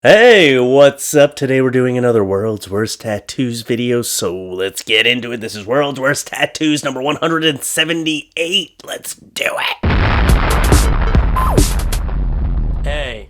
Hey, what's up? Today we're doing another World's Worst Tattoos video, so let's get into it. This is World's Worst Tattoos number 178. Let's do it! Hey,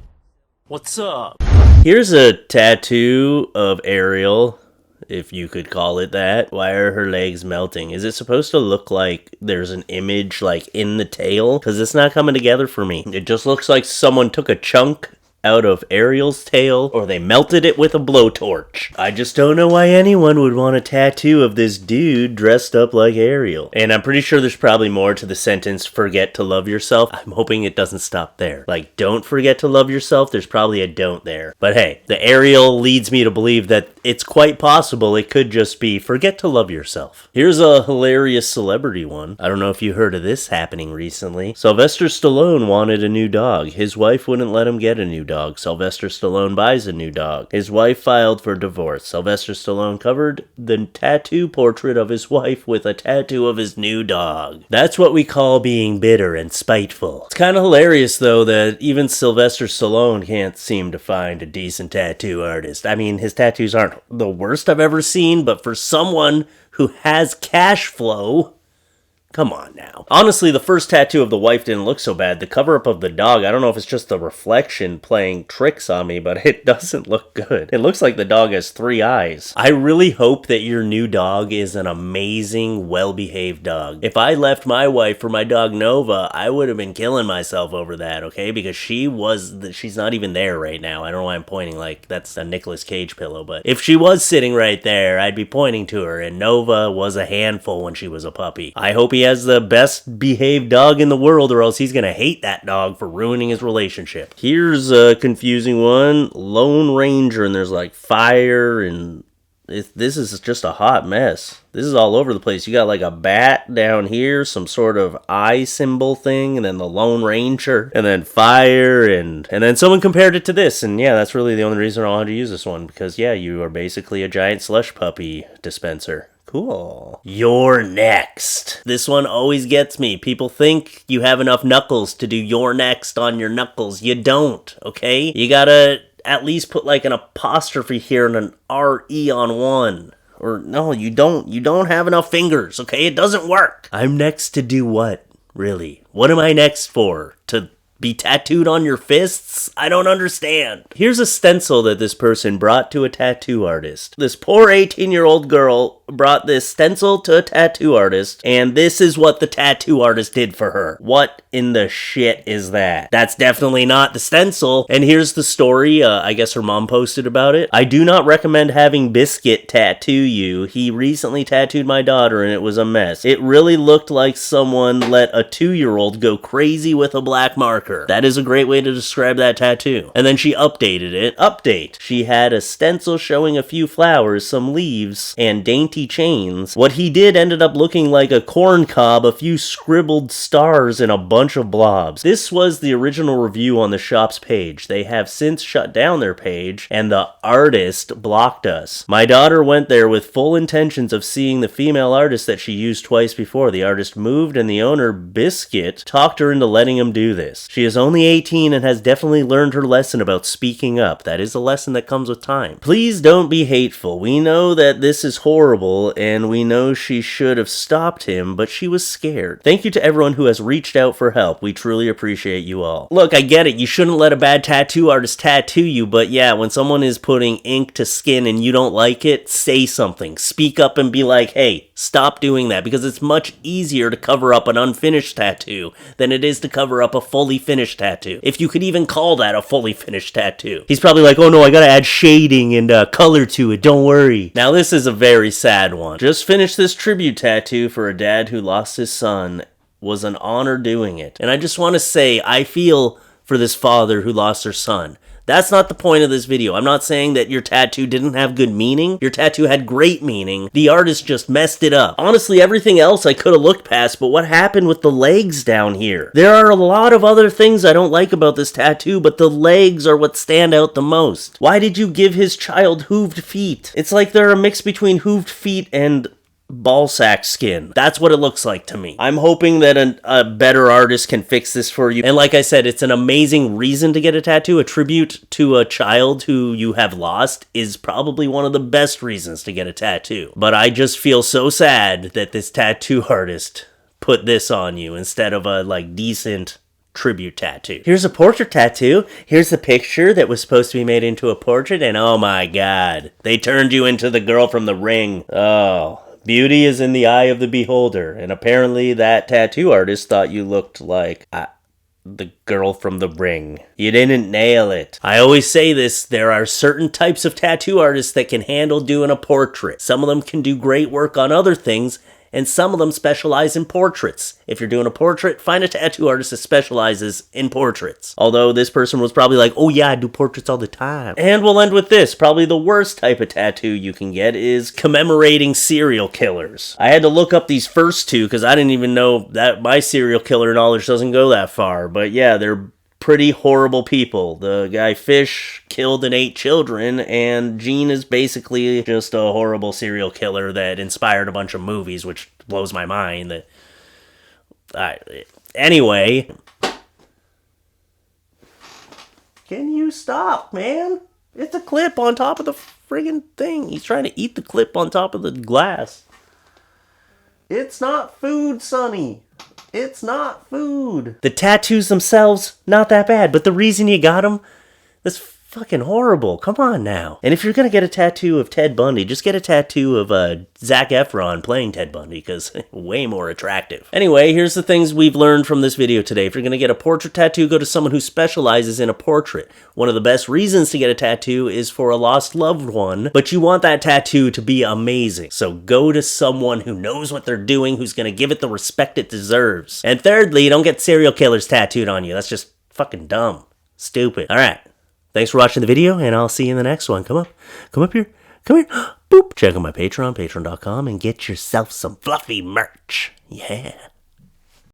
what's up? Here's a tattoo of Ariel, if you could call it that. Why are her legs melting? Is it supposed to look like there's an image like in the tail? Because it's not coming together for me. It just looks like someone took a chunk out of Ariel's tail, or they melted it with a blowtorch. I just don't know why anyone would want a tattoo of this dude dressed up like Ariel. And I'm pretty sure there's probably more to the sentence, forget to love yourself. I'm hoping it doesn't stop there. Like, don't forget to love yourself, there's probably a don't there. But hey, the Ariel leads me to believe that it's quite possible it could just be forget to love yourself. Here's a hilarious celebrity one. I don't know if you heard of this happening recently. Sylvester Stallone wanted a new dog. His wife wouldn't let him get a new dog. Sylvester Stallone buys a new dog. His wife filed for divorce. Sylvester Stallone covered the tattoo portrait of his wife with a tattoo of his new dog. That's what we call being bitter and spiteful. It's kind of hilarious though that even Sylvester Stallone can't seem to find a decent tattoo artist. I mean, his tattoos aren't the worst I've ever seen, but for someone who has cash flow, come on now. Honestly, the first tattoo of the wife didn't look so bad. The cover-up of the dog, I don't know if it's just the reflection playing tricks on me, but it doesn't look good. It looks like the dog has 3 eyes. I really hope that your new dog is an amazing, well-behaved dog. If I left my wife for my dog Nova, I would have been killing myself over that, okay? Because she's not even there right now. I don't know why I'm pointing like that's a Nicolas Cage pillow, but if she was sitting right there, I'd be pointing to her, and Nova was a handful when she was a puppy. I hope he has the best behaved dog in the world, or else he's gonna hate that dog for ruining his relationship. Here's a confusing one. Lone Ranger, and there's like fire, and this is just a hot mess. This is all over the place. You got like a bat down here, some sort of eye symbol thing, and then the Lone Ranger, and then fire, and then someone compared it to this, and yeah, that's really the only reason I wanted to use this one, because yeah, you are basically a giant slush puppy dispenser. Cool. You're next. This one always gets me. People think you have enough knuckles to do you're next on your knuckles. You don't, okay? You gotta at least put like an apostrophe here and an R-E on one. Or no, you don't have enough fingers, okay? It doesn't work. I'm next to do what, really? What am I next for? To be tattooed on your fists? I don't understand. Here's a stencil that this person brought to a tattoo artist. This poor 18-year-old girl brought this stencil to a tattoo artist, and this is what the tattoo artist did for her. What in the shit is that? That's definitely not the stencil. And here's the story. I guess her mom posted about it. I do not recommend having Biscuit tattoo you. He recently tattooed my daughter and it was a mess. It really looked like someone let a 2-year-old go crazy with a black marker. That is a great way to describe that tattoo. And then she updated it. Update. She had a stencil showing a few flowers, some leaves, and dainty chains. What he did ended up looking like a corn cob, a few scribbled stars, and a bunch of blobs. This was the original review on the shop's page. They have since shut down their page, and the artist blocked us. My daughter went there with full intentions of seeing the female artist that she used twice before. The artist moved, and the owner, Biscuit, talked her into letting him do this. She is only 18 and has definitely learned her lesson about speaking up. That is a lesson that comes with time. Please don't be hateful. We know that this is horrible, and we know she should have stopped him, but she was scared. Thank you to everyone who has reached out for help. We truly appreciate you all. Look, I get it. You shouldn't let a bad tattoo artist tattoo you, but yeah, when someone is putting ink to skin and you don't like it, say something. Speak up and be like, hey, stop doing that, because it's much easier to cover up an unfinished tattoo than it is to cover up a fully finished tattoo. If you could even call that a fully finished tattoo. He's probably like, oh no, I gotta add shading and color to it, don't worry. Now this is a very sad one. Just finished this tribute tattoo for a dad who lost his son. Was an honor doing it. And I just want to say, I feel for this father who lost their son. That's not the point of this video. I'm not saying that your tattoo didn't have good meaning. Your tattoo had great meaning. The artist just messed it up. Honestly, everything else I could have looked past, but what happened with the legs down here? There are a lot of other things I don't like about this tattoo, but the legs are what stand out the most. Why did you give his child hooved feet? It's like they're a mix between hooved feet and ballsack skin. That's what it looks like to me. I'm hoping that a better artist can fix this for you. And like I said, it's an amazing reason to get a tattoo. A tribute to a child who you have lost is probably one of the best reasons to get a tattoo. But I just feel so sad that this tattoo artist put this on you instead of a decent tribute tattoo. Here's a portrait tattoo. Here's the picture that was supposed to be made into a portrait, and oh my god, they turned you into the girl from The Ring. Oh, beauty is in the eye of the beholder, and apparently that tattoo artist thought you looked like the girl from The Ring. You didn't nail it. I always say this, there are certain types of tattoo artists that can handle doing a portrait. Some of them can do great work on other things, and some of them specialize in portraits. If you're doing a portrait, find a tattoo artist that specializes in portraits. Although this person was probably like, oh yeah, I do portraits all the time. And we'll end with this. Probably the worst type of tattoo you can get is commemorating serial killers. I had to look up these first two because I didn't even know that my serial killer knowledge doesn't go that far. But yeah, they're pretty horrible people. The guy Fish killed and ate children, and Gene is basically just a horrible serial killer that inspired a bunch of movies, which blows my mind. Anyway, can you stop, man? It's a clip on top of the friggin' thing. He's trying to eat the clip on top of the glass. It's not food, Sonny. It's not food. The tattoos themselves, not that bad, but the reason you got them, that's fucking horrible. Come on now. And if you're gonna get a tattoo of Ted Bundy, just get a tattoo of Zac Efron playing Ted Bundy, because way more attractive. Anyway, here's the things we've learned from this video today. If you're gonna get a portrait tattoo, go to someone who specializes in a portrait. One of the best reasons to get a tattoo is for a lost loved one, but you want that tattoo to be amazing. So go to someone who knows what they're doing, who's gonna give it the respect it deserves. And thirdly, don't get serial killers tattooed on you. That's just fucking dumb. Stupid. Alright. Thanks for watching the video, and I'll see you in the next one. Come up here, boop. Check out my Patreon, patreon.com, and get yourself some Fluffee merch. Yeah.